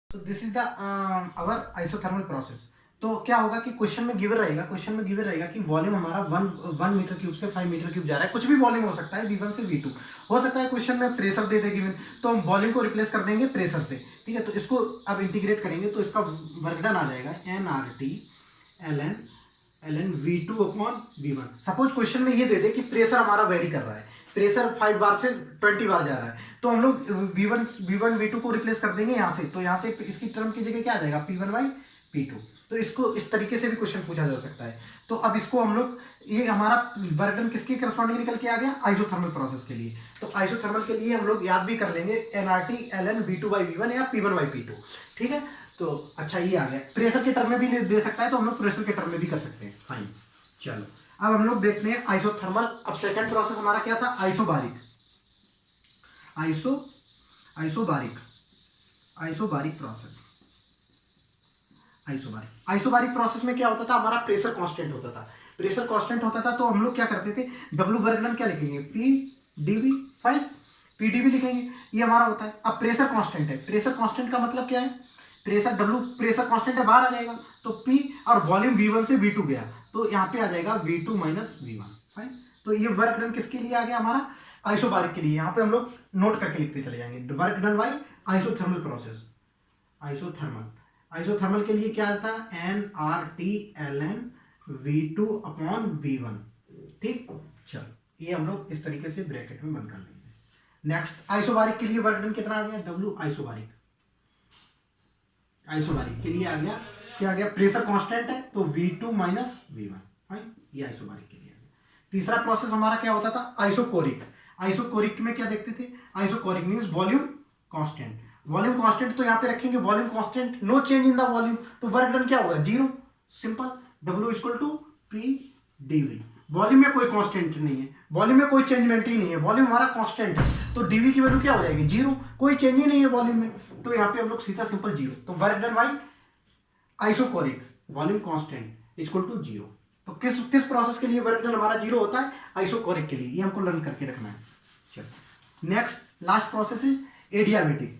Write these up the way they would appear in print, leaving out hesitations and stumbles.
तो this is the our isothermal process. तो क्या होगा कि क्वेश्चन में गिवन रहेगा कि वॉल्यूम हमारा वन मीटर क्यूब से 5 मीटर क्यूब जा रहा है। कुछ भी वॉल्यूम हो सकता है, V1 से V2 हो सकता है। क्वेश्चन में प्रेशर दे दे गिवन, तो हम वॉल्यूम को रिप्लेस कर देंगे प्रेशर से। ठीक है, तो इसको अब इंटीग्रेट करेंगे तो इसका वर्क डन आ जाएगा nRT ln V2 upon V1। Suppose question में ये दे दे कि प्रेशर हमारा वेरी कर रहा है, प्रेशर 5 बार से 20 बार जा रहा है, तो हम लोग V1 V2 को रिप्लेस कर देंगे यहाँ से। तो यहाँ से इसकी टर्म की जगह क्या आ जाएगा, P1 बाई P2। तो इसको इस तरीके से भी क्वेश्चन पूछा जा सकता है। तो अब इसको हम लोग, ये हमारा वर्क डन किसके करस्पॉन्डिंग निकल के आ गया, आइसोथर्मल प्रोसेस के लिए। तो आइसोथर्मल के लिए हम लोग याद भी कर लेंगे nRT ln V2 by V1 या P1 बाई P2। ठीक है, तो अच्छा ये आ गया। प्रेशर के टर्म में भी दे सकता है, तो हम लोग प्रेशर के टर्म में भी कर सकते हैं। फाइन, चलो अब हम लोग देखते हैं आइसोथर्मल। अब सेकंड प्रोसेस हमारा क्या था, आइसोबारिक प्रोसेस। आइसोबारिक प्रोसेस में क्या होता था, हमारा प्रेशर कांस्टेंट होता था। तो हम लोग क्या करते थे, डब्ल्यू वर्क डन क्या लिखेंगे, PdV। फाइन, PdV लिखेंगे, ये हमारा होता है। अब प्रेशर कांस्टेंट है, प्रेशर कांस्टेंट का मतलब क्या है, प्रेशर W प्रेशर कांस्टेंट है, बाहर आ जाएगा। तो P और वॉल्यूम V1 से V2 गया, तो यहाँ पे आ जाएगा V2 माइनस V1। फाइन, तो ये वर्क डन किसके लिए आ गया, हमारा आइसोबारिक के लिए। यहाँ पे हम लोग नोट करके लिखते चले जाएंगे, work done by isothermal process. Isothermal के लिए क्या आता है, nRT ln V2 upon V1। ठीक, चलो ये हम लोग इस तरीके से ब्रैकेट में बंद कर लेंगे। नेक्स्ट आइसोबारिक के लिए वर्क डन कितना आ गया, W आइसोबारिक के लिए आ गया, क्या आ गया, प्रेशर कांस्टेंट है तो V2 माइनस V1। फाइन, ये आइसोबारिक के लिए आ गया। तीसरा प्रोसेस हमारा क्या होता था, आइसोकोरिक में क्या देखते थे, आइसोकोरिक मींस वॉल्यूम कांस्टेंट। तो यहाँ पे रखेंगे volume constant, no change in the volume, तो वर्क डन क्या होगा, zero. Simple, W equal to PdV। Volume में कोई कांस्टेंट नहीं है, वॉल्यूम में कोई चेंजमेंट ही नहीं है, वॉल्यूम हमारा कांस्टेंट है, तो dV की वैल्यू क्या हो जाएगी, जीरो। कोई चेंज ही नहीं है वॉल्यूम में, तो यहाँ पे हम लोग सीधा सिंपल जीरो। तो work done by isochoric, volume constant equal to zero. तो किस प्रोसेस के लिए वर्क डन हमारा जीरो होता है, आइसोकोरिक के लिए। ये हमको लर्न करके रखना है। चलो next last process is adiabatic.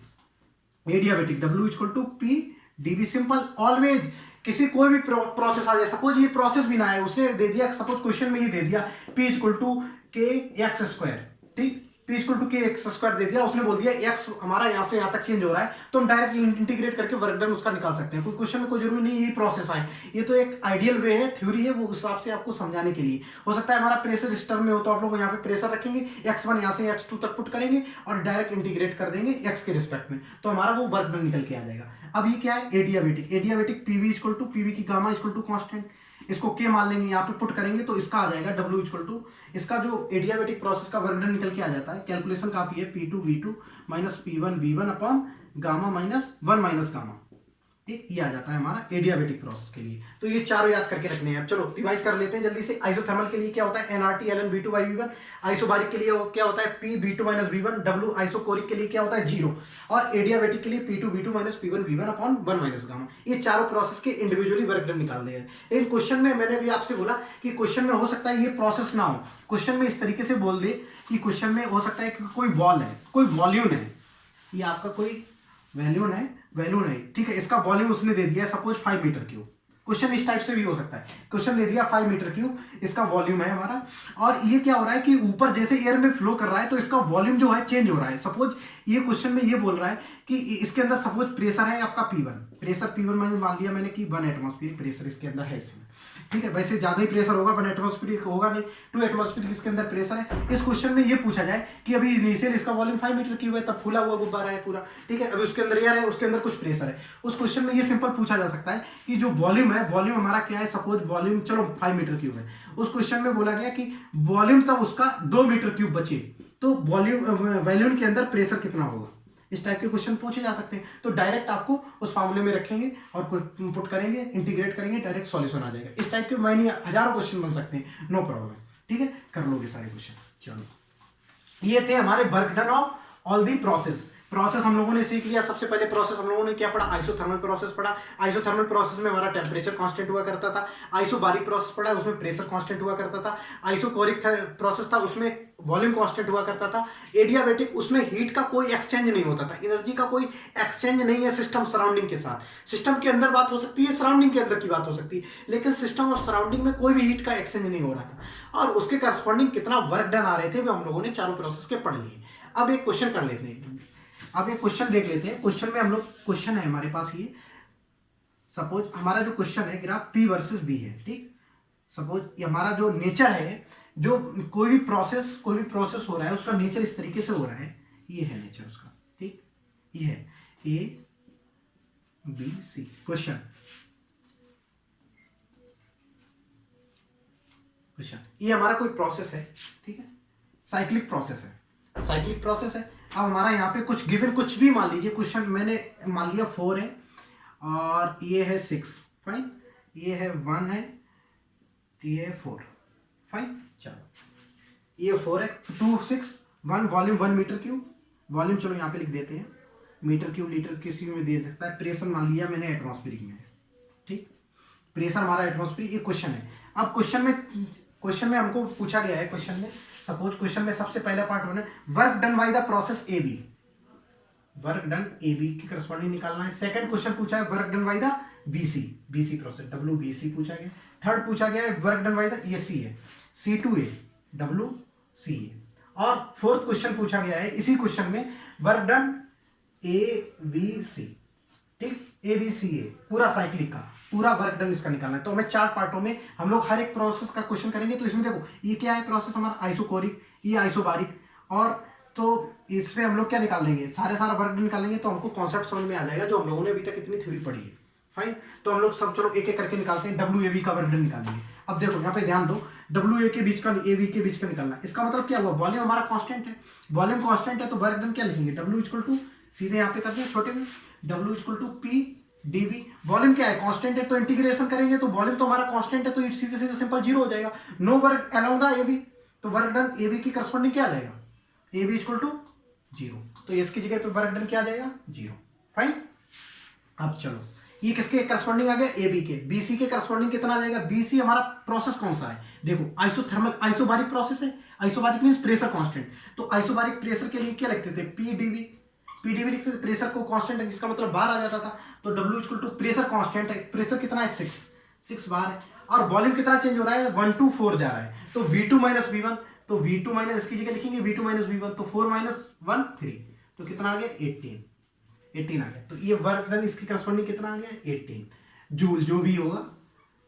W equal to PdV। Simple, always किसी कोई भी प्रोसेस आ जाए, सपोज ये प्रोसेस भी ना आए, उसने दे दिया, सपोज क्वेश्चन में ये दे दिया P इक्वल टू KX²। ठीक, P इक्वल टू KX² दे दिया, उसने बोल दिया x हमारा यहाँ से यहाँ तक चेंज हो रहा है, तो हम डायरेक्ट इंटीग्रेट करके वर्क डन उसका निकाल सकते हैं। कोई क्वेश्चन में कोई जरूरी नहीं यही प्रोसेस आए, ये तो एक आइडियल वे है, थ्योरी है, वो उस हिसाब से आपको समझाने के लिए। हो सकता है हमारा प्रेशर इस टर्म में हो, तो आप लोग यहाँ पे प्रेशर रखेंगे, x1 यहाँ से x2 तक पुट करेंगे और डायरेक्ट इंटीग्रेट कर देंगे x के रिस्पेक्ट में, तो हमारा वो वर्क डन निकल के आ जाएगा। अब ये क्या है, adiabatic PV equal to PV की गामा इक्वल टू कांस्टेंट, इसको K मान लेंगे, यहाँ पे पुट करेंगे तो इसका आ जाएगा W इक्वल टू, इसका जो एडियाबेटिक प्रोसेस का वर्क डन निकल के आ जाता है। कैलकुलेशन काफी है, P2 V2 minus P1 V1 upon gamma minus 1 minus gamma. ठीक, ये आ जाता है हमारा एडियाबेटिक प्रोसेस के लिए। तो ये चारों याद करके रखने हैं। अब चलो रिवाइज कर लेते हैं जल्दी से। आइसोथर्मल के लिए क्या होता है, nRT ln V2 by V1। Isobaric के लिए क्या होता है, P V2 minus V1। W isochoric के लिए क्या होता है, जीरो। और एडियाबेटिक के लिए P2 V2 minus P1 V1 upon 1 minus gamma. ये चारों प्रोसेस के इंडिविजुअली वर्क डन निकाल दिए। लेकिन क्वेश्चन में मैंने भी आपसे बोला कि क्वेश्चन में हो सकता है ये प्रोसेस ना हो, क्वेश्चन में इस तरीके से बोल दे कि क्वेश्चन में हो सकता है कि कोई वॉल है, कोई वॉल्यूम है, ये आपका कोई वैल्यू नहीं। ठीक है, इसका वॉल्यूम उसने दे दिया सपोज 5 मीटर क्यूब। क्वेश्चन इस टाइप से भी हो सकता है, क्वेश्चन दे दिया 5 मीटर क्यूब, इसका वॉल्यूम है हमारा, और ये क्या हो रहा है कि ऊपर जैसे एयर में फ्लो कर रहा है, तो इसका वॉल्यूम जो है चेंज हो रहा है। सपोज ये क्वेश्चन में ये बोल रहा है कि इसके अंदर सपोज प्रेशर है आपका P1, प्रेशर P1 में मान लिया मैंने कि 1 एटमॉस्फेरिक प्रेशर इसके अंदर है इसमें। ठीक है, वैसे ज्यादा ही प्रेशर होगा, 1 एटमॉस्फेरिक होगा नहीं, 2 एटमॉस्फेरिक इसके अंदर प्रेशर है। इस क्वेश्चन में ये पूछा जाए कि अभी इनिशियल इसका वॉल्यूम 5 मीटर क्यूब है, तब फूला हुआ गुब्बारा है पूरा। ठीक है, अभी उसके अंदर एयर है, उसके अंदर कुछ प्रेशर है। उस क्वेश्चन में ये सिंपल पूछा जा सकता है कि जो वॉल्यूम है, वॉल्यूम हमारा क्या है, सपोज वॉल्यूम चलो 5 मीटर क्यूब है। उस क्वेश्चन में बोला गया कि वॉल्यूम तब उसका 2 मीटर क्यूब बचे, तो वॉल्यूम के अंदर प्रेशर कितना होगा। इस टाइप के क्वेश्चन पूछे जा सकते हैं। तो डायरेक्ट आपको उस फॉर्मूले में रखेंगे और पुट करेंगे, इंटीग्रेट करेंगे, डायरेक्ट सॉल्यूशन आ जाएगा। इस टाइप के मैंने हजारों क्वेश्चन बन सकते हैं, नो प्रॉब्लम। ठीक है, कर लोगे सारे क्वेश्चन। चलो, ये थे हमारे work done of all the process. Process हम लोगों ने सीख लिया। सबसे पहले प्रोसेस हम लोगों ने क्या पढ़ा, आइसोथर्मल प्रोसेस पढ़ा। आइसोथर्मल प्रोसेस में हमारा टेम्परेचर कांस्टेंट हुआ करता था। आइसोबारिक प्रोसेस पढ़ा, उसमें प्रेशर कांस्टेंट हुआ करता था। आइसोकोरिक प्रोसेस था, उसमें वॉल्यूम कांस्टेंट हुआ करता था। एडियाबैटिक, उसमें हीट का कोई एक्सचेंज नहीं होता था, एनर्जी का कोई एक्सचेंज नहीं है सिस्टम सराउंडिंग के साथ। सिस्टम के अंदर बात हो सकती है, सराउंडिंग के अंदर की बात हो सकती है, लेकिन सिस्टम और सराउंडिंग में कोई भी हीट का एक्सचेंज नहीं हो रहा था। और उसके करस्पॉन्डिंग कितना वर्क डन आ रहे थे वो हम लोगों ने चारों प्रोसेस के पढ़ लिए। अब एक क्वेश्चन कर लेते हैं, अब एक क्वेश्चन देख लेते हैं। क्वेश्चन में हम लोग, क्वेश्चन है हमारे पास ये, सपोज हमारा जो क्वेश्चन है ग्राफ P वर्सेस B है, ठीक। सपोज ये हमारा जो नेचर है, जो कोई भी प्रोसेस हो रहा है उसका नेचर इस तरीके से हो रहा है, ये है नेचर उसका, ठीक। ये है ABC क्वेश्चन, ये हमारा कोई प्रोसेस है, ठीक है, साइक्लिक प्रोसेस है, साइक्लिक प्रोसेस है। अब हमारा यहाँ पे कुछ गिवन, कुछ भी मान लीजिए, क्वेश्चन मैंने मान लिया 4 है और ये है 6, फाइन, ये है 1 है, ये है 4, फाइन। चलो ये 4 है, 2 6 1 वॉल्यूम 1 मीटर क्यूब, वॉल्यूम चलो यहाँ पे लिख देते हैं, मीटर क्यूब लीटर किसी में दे सकता है। प्रेशर मान लिया मैंने एटमॉस्फेरिक में है, ठीक, प्रेशर हमारा एटमॉस्फेरिक, ये क्वेश्चन है। अब क्वेश्चन में हमको पूछा गया है, क्वेश्चन में सपोज क्वेश्चन में सबसे पहला पार्ट होना है work done by the process A B, work done A B की करस्पॉन्डिंग निकालना है। सेकंड क्वेश्चन पूछा है work done by the BC process, WBC पूछा गया। थर्ड पूछा गया है work done by the CA, C2A, WCA। और फोर्थ क्वेश्चन पूछा गया है इसी क्वेश्चन में वर्क डन ABC, ठीक, ABCA, पूरा साइक्लिक का पूरा वर्क डन इसका निकालना है। तो हमें 4 पार्टों में हम लोग हर एक प्रोसेस का क्वेश्चन करेंगे। तो इसमें देखो ये क्या है प्रोसेस हमारा, आइसोकोरिक, ये आइसोबारिक, और तो इसमें हम लोग क्या निकाल देंगे, सारा वर्क डन निकालेंगे। तो हमको कॉन्सेप्ट समझ में आ जाएगा जो हम लोगों ने अभी तक इतनी थ्योरी पढ़ी है, फाइन। तो हम लोग सब चलो एक एक करके निकालते हैं। WAB का वर्क डन निकालेंगे। अब देखो यहाँ पे ध्यान दो, WA के बीच का, AB के बीच का निकालना। इसका मतलब क्या हुआ, वॉल्यूम हमारा कांस्टेंट है, वॉल्यूम कांस्टेंट है तो वर्क डन क्या लिखेंगे, W इक्वल टू, सीधे यहाँ पे करते हैं छोटे में, W equal to P dV। Volume क्या है, कांस्टेंट है, तो इंटीग्रेशन करेंगे तो वॉल्यूम तो हमारा कांस्टेंट है, तो सीधे सीधे सिंपल 0 हो जाएगा। No work along the AB, तो वर्क डन AB की करस्पॉन्डिंग क्या आ जाएगा, AB इक्वल टू 0, तो इसकी जगह पे वर्क डन क्या आ जाएगा, 0, फाइन। अब चलो ये किसके करस्पॉन्डिंग आ गया, AB के। BC के करस्पॉन्डिंग कितना आ जाएगा, BC हमारा प्रोसेस कौन सा है, देखो आइसोथर्मल, आइसोबारिक प्रोसेस है। आइसोबारिक मींस प्रेशर कांस्टेंट, तो आइसोबारिक प्रेशर के लिए क्या लिखते थे, PdV लिखते थे, प्रेशर को कांस्टेंट है जिसका मतलब बार आ जाता था। तो W equal to pressure constant है, प्रेशर कितना है 6 बार है, और वॉल्यूम कितना चेंज हो रहा है, 1 to 4 जा रहा है। तो V2 माइनस V1, तो V2 माइनस इसकी जगह लिखेंगे V2 माइनस V1, तो 4 माइनस 1 3, तो कितना आ गया 18 आ गया। तो ये वर्क डन इसकी करस्पॉन्डिंग कितना आ गया 18 जूल, जो भी होगा,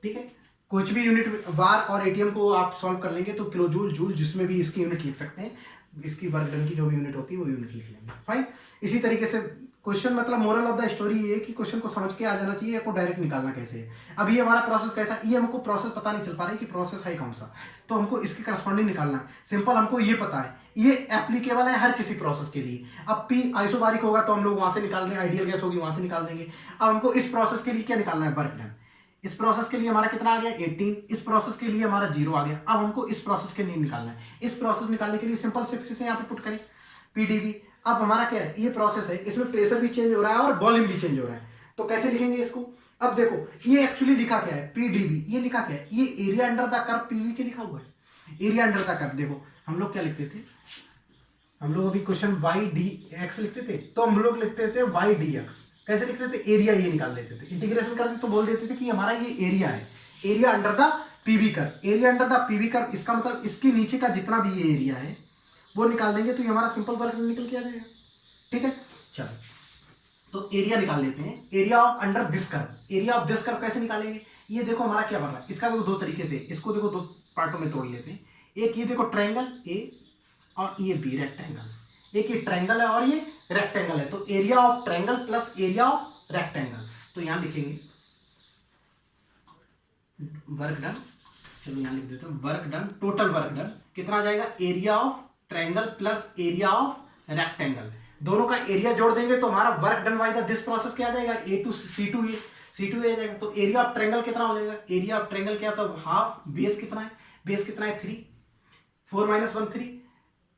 ठीक है। कुछ भी यूनिट बार और एटीएम को आप सॉल्व कर लेंगे तो किलो जूल, जिसमें भी इसकी यूनिट लिख सकते हैं, इसकी वर्क डन की जो भी यूनिट होती है वो यूनिट लिख लेंगे, फाइन। इसी तरीके से क्वेश्चन, मतलब मोरल ऑफ द स्टोरी ये कि क्वेश्चन को समझ के आ जाना चाहिए, को डायरेक्ट निकालना कैसे है। अब ये हमारा प्रोसेस कैसा, ये हमको प्रोसेस पता नहीं चल पा रहा है कि प्रोसेस है कौन सा, तो हमको इसके करस्पॉन्डिंग निकालना है। सिंपल हमको ये पता है, ये एप्लीकेबल है हर किसी प्रोसेस के लिए। अब P आइसोबारिक होगा तो हम लोग वहां से निकाल देंगे, आइडियल गैस होगी वहां से निकाल देंगे। अब हमको इस प्रोसेस के लिए क्या निकालना है, वर्क डन। इस प्रोसेस के लिए हमारा कितना आ गया 18, इस प्रोसेस के लिए हमारा 0 आ गया। अब हमको इस प्रोसेस के लिए निकालना है। इस प्रोसेस निकालने के लिए सिंपल से यहाँ पे पुट करें PdV। अब हमारा क्या है, ये प्रोसेस है, इसमें प्रेशर भी चेंज हो रहा है और वॉल्यूम भी चेंज हो रहा है, तो कैसे लिखेंगे इसको। अब देखो ये एक्चुअली लिखा क्या है PdV, ये लिखा क्या है, ये area under the curve PV के लिखा हुआ है, एरिया अंडर द कर्व। देखो हम लोग क्या लिखते थे, हम लोग अभी क्वेश्चन YDX लिखते थे, तो हम लोग लिखते थे YDX। कैसे लिखते थे, एरिया ये निकाल देते थे, इंटीग्रेशन करते तो बोल देते थे कि हमारा ये एरिया है, area under the PV curve. Area under the PV curve, इसका मतलब इसके नीचे का जितना भी ये एरिया है वो निकाल देंगे, तो ये हमारा सिंपल वर्क निकल के आ जाएगा, ठीक है। चलो तो एरिया निकाल लेते हैं, area of under this curve. Area of this curve कैसे निकालेंगे, ये देखो हमारा क्या बन रहा है, इसका देखो 2 तरीके से, इसको देखो 2 पार्टों में तोड़ लेते हैं। एक ये देखो ट्रायंगल A और ये B रेक्टेंगल, एक ये ट्रायंगल है और ये रेक्टेंगल है, तो area of triangle plus area of rectangle. तो यहां लिखेंगे वर्क डन, चलो यहां लिख देते हैं work done, total work done कितना आ जाएगा, area of triangle plus area of rectangle, दोनों का एरिया जोड़ देंगे तो हमारा work done by the this process क्या आ जाएगा, C2A आ जाएगा। तो एरिया ऑफ ट्रायंगल कितना हो जाएगा, एरिया ऑफ ट्रायंगल क्या था हाफ, बेस कितना है, बेस कितना है 3, 4 - 1 3,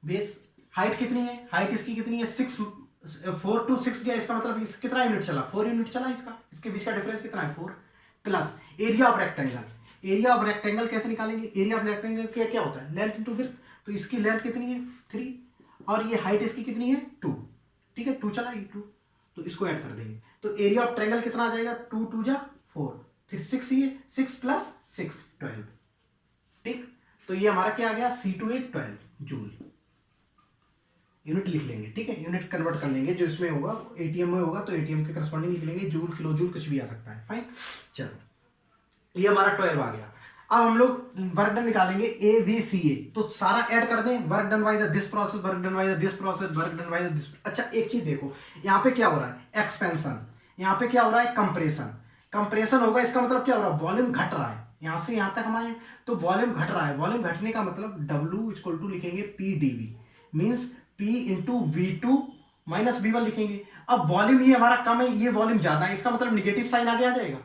बेस हाइट कितनी है, हाइट इसकी कितनी है 6 4 to 6 गया, इसका मतलब कितना यूनिट चला, 4 यूनिट चला इसका, इसके बीच का डिफरेंस कितना है 4, plus area of rectangle. Area of rectangle कैसे निकालेंगे, एरिया ऑफ रेक्टेंगल क्या होता है, लेंथ इंटू विड्थ, तो इसकी लेंथ कितनी है 3 और ये हाइट इसकी कितनी है 2, ठीक है 2 चला ये 2, तो इसको ऐड कर देंगे, तो एरिया ऑफ ट्रायंगल कितना आ जाएगा 2 2 जा 4, फिर 6 ये 6 प्लस 6 12, ठीक, तो ये हमारा क्या आ गया C2 12 जूल। यूनिट लिख लेंगे, ठीक है, यूनिट कन्वर्ट कर लेंगे, जो इसमें होगा एटीएम में होगा तो एटीएम के करस्पॉन्डिंग लिख लेंगे, जूल किलो जूल कुछ भी आ सकता है, फाइन। चलो ये हमारा 12 आ गया। अब हम लोग वर्क डन निकालेंगे ABCA, तो सारा ऐड कर दें, work done by the this process, work done by the this process, work done by the this. अच्छा एक चीज देखो, यहाँ पे क्या हो रहा है एक्सपेंशन, यहाँ पे क्या हो रहा है कंप्रेशन। कंप्रेशन होगा इसका मतलब क्या हो रहा है वॉल्यूम घट रहा है, यहाँ से यहाँ तक हमारे, तो वॉल्यूम घट रहा है, वॉल्यूम घटने का मतलब W इक्वल टू लिखेंगे PdV, means P into V2 minus V1 लिखेंगे। अब वॉल्यूम ये हमारा कम है, ये वॉल्यूम ज्यादा है, इसका मतलब निगेटिव साइन आगे आ जाएगा,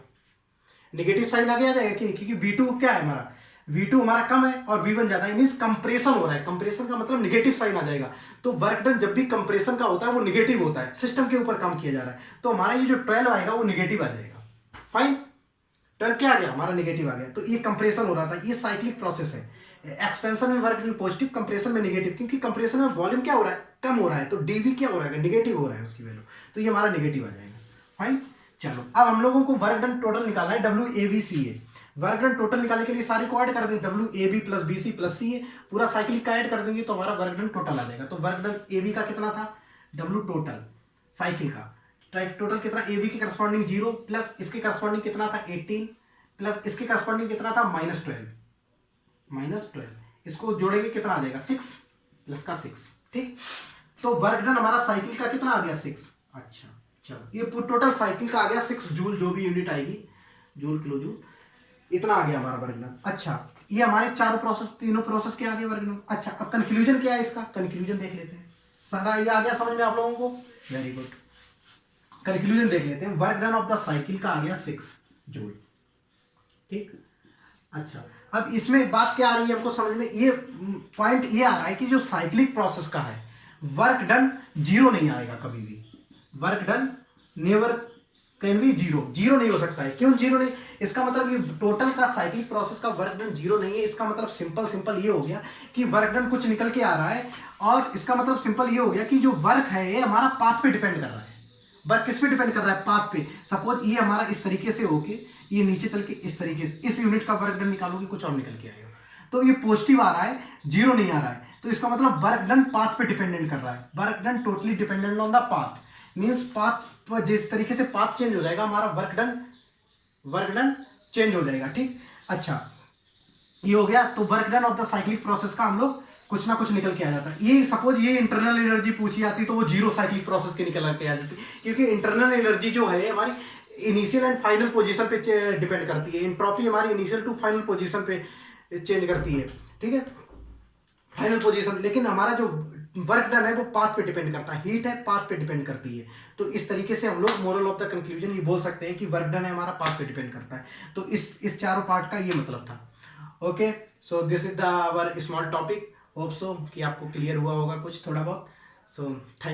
नेगेटिव साइन आगे आ जाएगा क्योंकि V2 क्या है हमारा, V2 हमारा कम है और V1 ज्यादा है, मींस कंप्रेशन हो रहा है, कंप्रेशन का मतलब नेगेटिव साइन आ जाएगा। तो वर्क डन जब भी कंप्रेशन का होता है वो नेगेटिव होता है, सिस्टम के ऊपर काम किया जा रहा है, तो हमारा ये जो 12 आएगा वो नेगेटिव आ जाएगा, फाइन। 12 क्या आ गया हमारा नेगेटिव आ गया, तो ये कंप्रेशन हो रहा था, ये साइक्लिक प्रोसेस है। एक्सपेंशन में वर्क डन पॉजिटिव, कंप्रेशन में नेगेटिव, क्योंकि कंप्रेशन में वॉल्यूम क्या हो रहा है कम हो रहा है, तो डीवी क्या हो रहा है नेगेटिव हो रहा है उसकी वैल्यू, तो ये हमारा नेगेटिव आ जाएगा, फाइन। चलो अब हम लोगों को वर्क डन टोटल निकालना है WABCA। वर्क डन टोटल निकालने के लिए सारे को ऐड कर देंगे, WAB plus BC plus CA, पूरा साइकिल का ऐड कर देंगे तो हमारा वर्क डन टोटल आ जाएगा। तो वर्क डन AB का कितना था W टोटल साइकिल का, टोटल कितना AB के करस्पॉन्डिंग 0 प्लस इसके करस्पॉन्डिंग कितना था 18 प्लस इसके करस्पॉन्डिंग कितना था -12, इसको जोड़ेंगे कितना आ जाएगा 6 प्लस का 6, ठीक। तो वर्क डन हमारा साइकिल का कितना आ गया 6। अच्छा चलो ये टोटल साइकिल का आ गया 6 जूल, जो भी यूनिट आएगी जूल किलो जूल, इतना आ गया हमारा वर्क डन। अच्छा ये हमारे चारों प्रोसेस, तीनों प्रोसेस के आ गए वर्क डन। अच्छा अब कंक्लूजन क्या है इसका, कंक्लूजन देख लेते हैं, सारा ये आ गया समझ में आप लोगों को, वेरी गुड। कंक्लूजन देख लेते हैं, work done of the cycle का आ गया 6 जूल, ठीक। अच्छा अब इसमें बात क्या आ रही है हमको समझ में, ये पॉइंट ये आ रहा है कि जो साइक्लिक प्रोसेस का है वर्क डन 0 नहीं आएगा कभी भी, work done never can be 0 नहीं हो सकता है। क्यों 0 नहीं, इसका मतलब ये टोटल का साइक्लिक प्रोसेस का वर्क डन 0 नहीं है, इसका मतलब सिंपल ये हो गया कि वर्क डन कुछ निकल के आ रहा है, और इसका मतलब सिंपल ये हो गया कि जो वर्क है ये हमारा पाथ पे डिपेंड कर रहा है। वर्क किस पे डिपेंड कर रहा है, पाथ पे। सपोज ये हमारा इस तरीके से होके ये नीचे चल के इस तरीके से इस यूनिट का वर्क डन निकालोगे कुछ और निकल के आएगा, तो ये पॉजिटिव आ रहा है 0 नहीं आ रहा है, तो इसका मतलब वर्क डन पाथ पे डिपेंडेंट कर रहा है। Work done totally dependent on the path, means path जिस तरीके से पाथ चेंज हो जाएगा हमारा वर्क डन चेंज हो जाएगा, ठीक। अच्छा ये हो गया, तो work done of the cyclic process का हम लोग कुछ ना कुछ निकल के आ जाता है। ये सपोज ये इंटरनल एनर्जी पूछी जाती तो वो 0 साइक्लिक प्रोसेस के निकल के आ जाती, क्योंकि इंटरनल एनर्जी जो है हमारी इनिशियल एंड फाइनल पोजीशन पे डिपेंड करती है। एंट्रोपी हमारी इनिशियल टू फाइनल पोजीशन पे चेंज करती है, ठीक है, फाइनल पोजीशन। लेकिन हमारा जो वर्क डन है वो पाथ पे डिपेंड करता है, हीट है पाथ पे डिपेंड करती है। तो इस तरीके से हम लोग मोरल ऑफ द कंक्लूजन ये बोल सकते हैं कि वर्क डन है हमारा पाथ पे डिपेंड करता है। तो इस चारों पार्ट का ये मतलब था। Okay, so this is the our small topic, hope so कि आपको क्लियर हुआ होगा कुछ थोड़ा बहुत। So thank